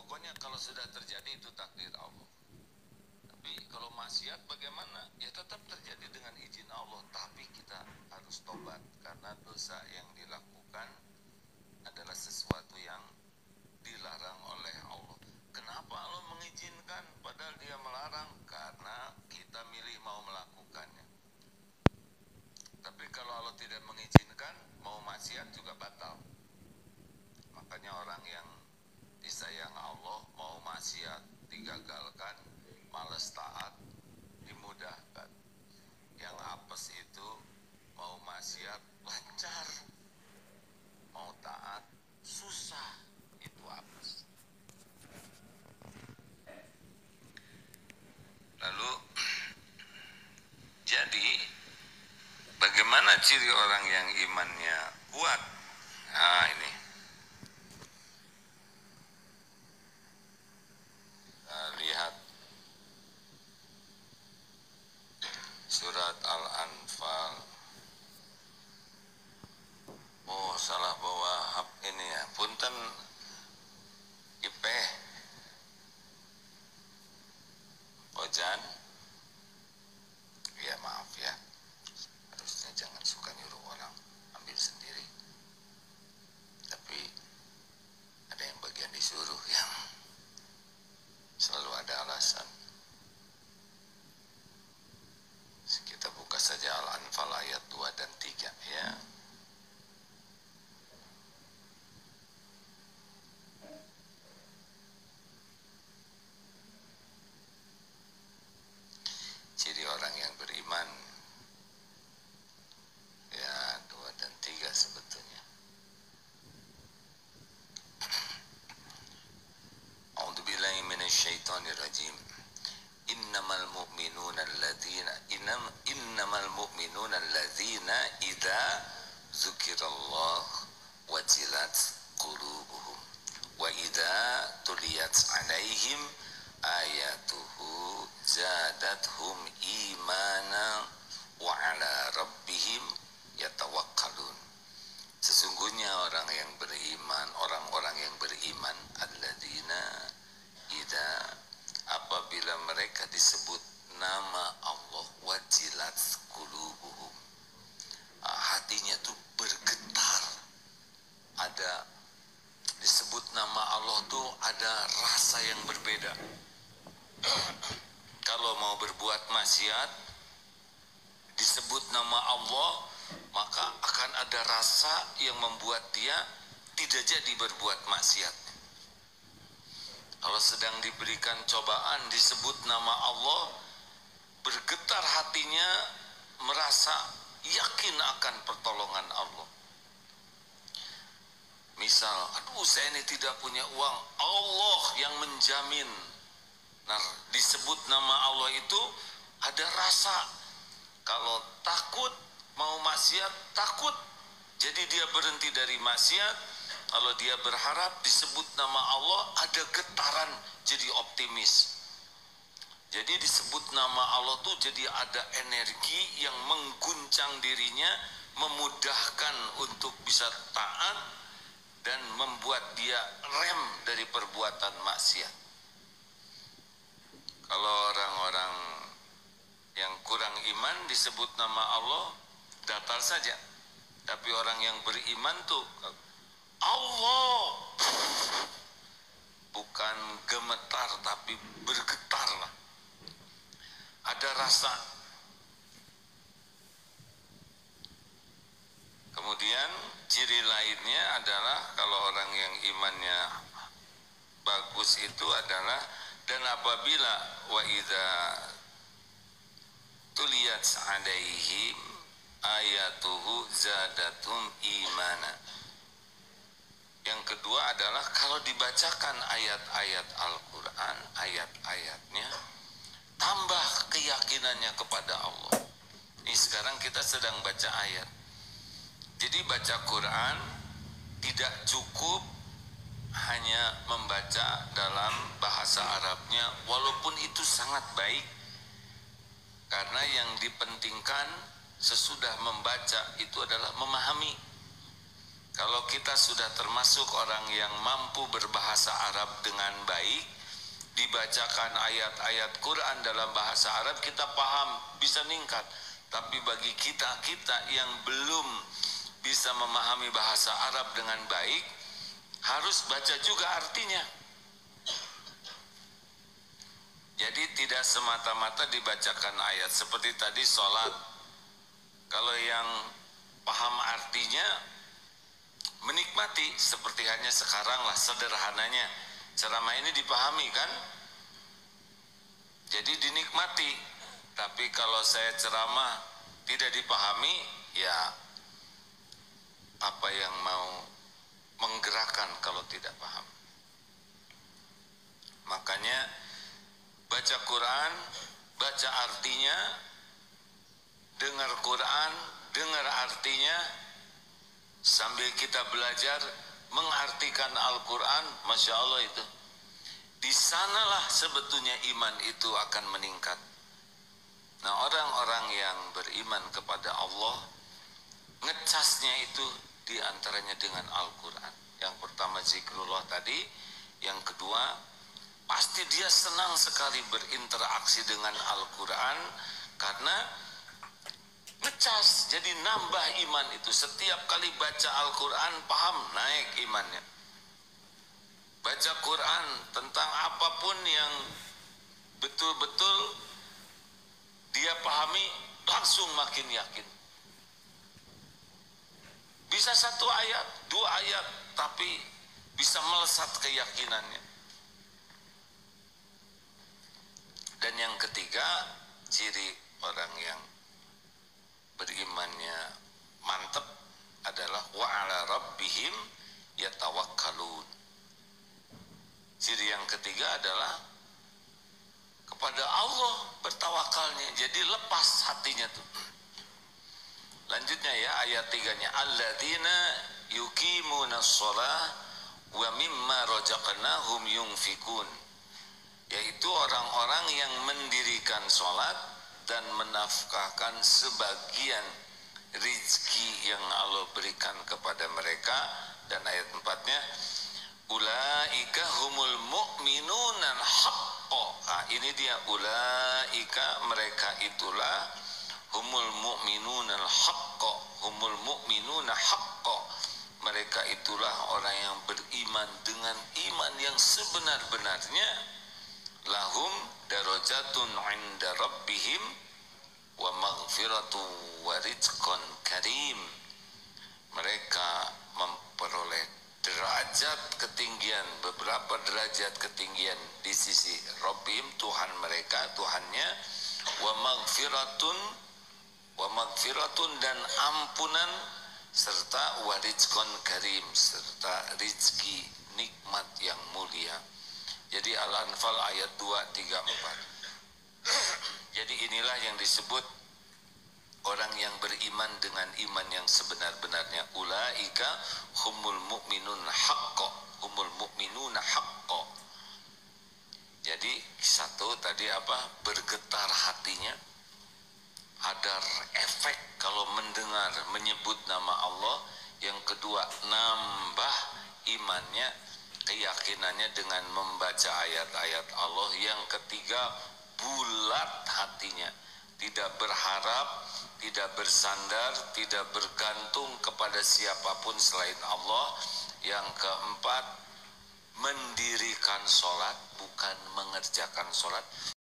pokoknya kalau sudah terjadi itu takdir Allah. Tapi kalau maksiat bagaimana? Ya tetap terjadi dengan izin Allah, tapi kita harus tobat karena dosa yang dilakukan adalah sesuatu yang dilarang oleh Allah. Kenapa Allah mengizinkan padahal dia melarang? Karena kita milih mau melakukannya. Tapi kalau Allah tidak mengizinkan, mau maksiat juga batal. Makanya orang yang disayang Allah mau maksiat digagalkan, males taat dimudahkan. Yang apes itu mau maksiat lancar, mau taat susah, itu apes. Lalu jadi bagaimana ciri orang yang imannya kuat? Nah ini lihat surat Al-Anfal. Oh salah bawa hap ini ya, punten IP Ojan. Ya maaf ya, harusnya jangan suka nyuruh orang, ambil sendiri. Tapi ada yang bagian disuruh yang selalu ada alasan. Kita buka saja Al-Anfal ayat 2 dan 3 ya. Ciri orang yang beriman ya 2 dan 3 sebetulnya. A'udzubillahi minasyaitonirrajim. Innamal mu'minuna alladzina idza dzukirallah wajilat qulubuhum wa idza tuliyat 'alaihim ayatuhu zadathum imana wa 'ala rabbihim yatawakkalun. Sesungguhnya orang yang beriman, orang-orang yang beriman, alladzina idza, apabila mereka disebut nama Allah, wajilat qulubuhum, hatinya tuh bergetar. Ada disebut nama Allah tuh ada rasa yang berbeda. Kalau mau berbuat maksiat disebut nama Allah, maka akan ada rasa yang membuat dia tidak jadi berbuat maksiat. Kalau sedang diberikan cobaan disebut nama Allah, bergetar hatinya, merasa yakin akan pertolongan Allah. Misal, aduh saya ini tidak punya uang, Allah yang menjamin. Nah, disebut nama Allah itu ada rasa. Kalau takut mau maksiat, takut, jadi dia berhenti dari maksiat. Kalau dia berharap disebut nama Allah, ada getaran, jadi optimis. Jadi disebut nama Allah tuh jadi ada energi yang mengguncang dirinya, memudahkan untuk bisa taat dan membuat dia rem dari perbuatan maksiat. Kalau orang-orang yang kurang iman disebut nama Allah, datar saja. Tapi orang yang beriman tuh Allah, bukan gemetar tapi bergetar lah. Ada rasa. Kemudian ciri lainnya adalah kalau orang yang imannya bagus itu adalah, dan apabila wa idza tuliyat 'alaihim ayatuhu zadatum imana. Yang kedua adalah kalau dibacakan ayat-ayat Al-Quran, ayat-ayatnya, tambah keyakinannya kepada Allah. Ini sekarang kita sedang baca ayat. Jadi baca Quran tidak cukup hanya membaca dalam bahasa Arabnya, walaupun itu sangat baik. Karena yang dipentingkan sesudah membaca itu adalah memahami. Kalau kita sudah termasuk orang yang mampu berbahasa Arab dengan baik, dibacakan ayat-ayat Quran dalam bahasa Arab, kita paham, bisa meningkat. Tapi bagi kita yang belum bisa memahami bahasa Arab dengan baik, harus baca juga artinya. Jadi tidak semata-mata dibacakan ayat. Seperti tadi sholat, kalau yang paham artinya menikmati, seperti hanya sekarang lah sederhananya ceramah ini dipahami kan, jadi dinikmati. Tapi kalau saya ceramah tidak dipahami, ya apa yang mau menggerakkan kalau tidak paham? Makanya baca Quran, baca artinya, dengar Quran, dengar artinya, sambil kita belajar mengartikan Al-Quran. Masya Allah, itu di sanalah sebetulnya iman itu akan meningkat. Nah, orang-orang yang beriman kepada Allah, ngecasnya itu diantaranya dengan Al-Quran. Yang pertama zikrullah tadi, yang kedua pasti dia senang sekali berinteraksi dengan Al-Quran, karena ngecas, jadi nambah iman itu. Setiap kali baca Al-Quran paham, naik imannya. Baca Quran tentang apapun yang betul-betul dia pahami, langsung makin yakin. Bisa satu ayat, dua ayat, tapi bisa melesat keyakinannya. Dan yang ketiga, ciri orang yang berimannya mantap adalah wa ala rabbihim yatawakkalun. Ciri yang ketiga adalah kepada Allah bertawakalnya, jadi lepas hatinya tuh. Lanjutnya ya, ayat 3-nya, alladzina yuqimunas shalah wa mimma razaqnahum yunfikun, yaitu orang-orang yang mendirikan sholat dan menafkahkan sebagian rizki yang Allah berikan kepada mereka. Dan ayat 4-nya, ulaika humul mu'minuna haqqo. Nah, ini dia, ulaika, mereka itulah, humul mu'minuna haqqo, humul mu'minuna haqqo, mereka itulah orang yang beriman dengan iman yang sebenar-benarnya. Lahum darajatun 'inda rabbihim wa maghfiratu wa rizqun karim. Mereka memperoleh derajat ketinggian, beberapa derajat ketinggian di sisi Rabbihim, Tuhan mereka, Tuhannya, wa maghfiratun dan ampunan, serta wa rizqun karim, serta rizki nikmat yang mulia. Jadi Al-Anfal ayat 2, 3, 4. Jadi inilah yang disebut orang yang beriman dengan iman yang sebenar-benarnya. Ulaika humul mu'minun haqqo, humul mu'minuna haqqo. Jadi satu tadi apa? Bergetar hatinya. Ada efek kalau mendengar menyebut nama Allah. Yang kedua, nambah imannya, keyakinannya dengan membaca ayat-ayat Allah. Yang ketiga, bulat hatinya, tidak berharap, tidak bersandar, tidak bergantung kepada siapapun selain Allah. Yang keempat, mendirikan sholat, bukan mengerjakan sholat.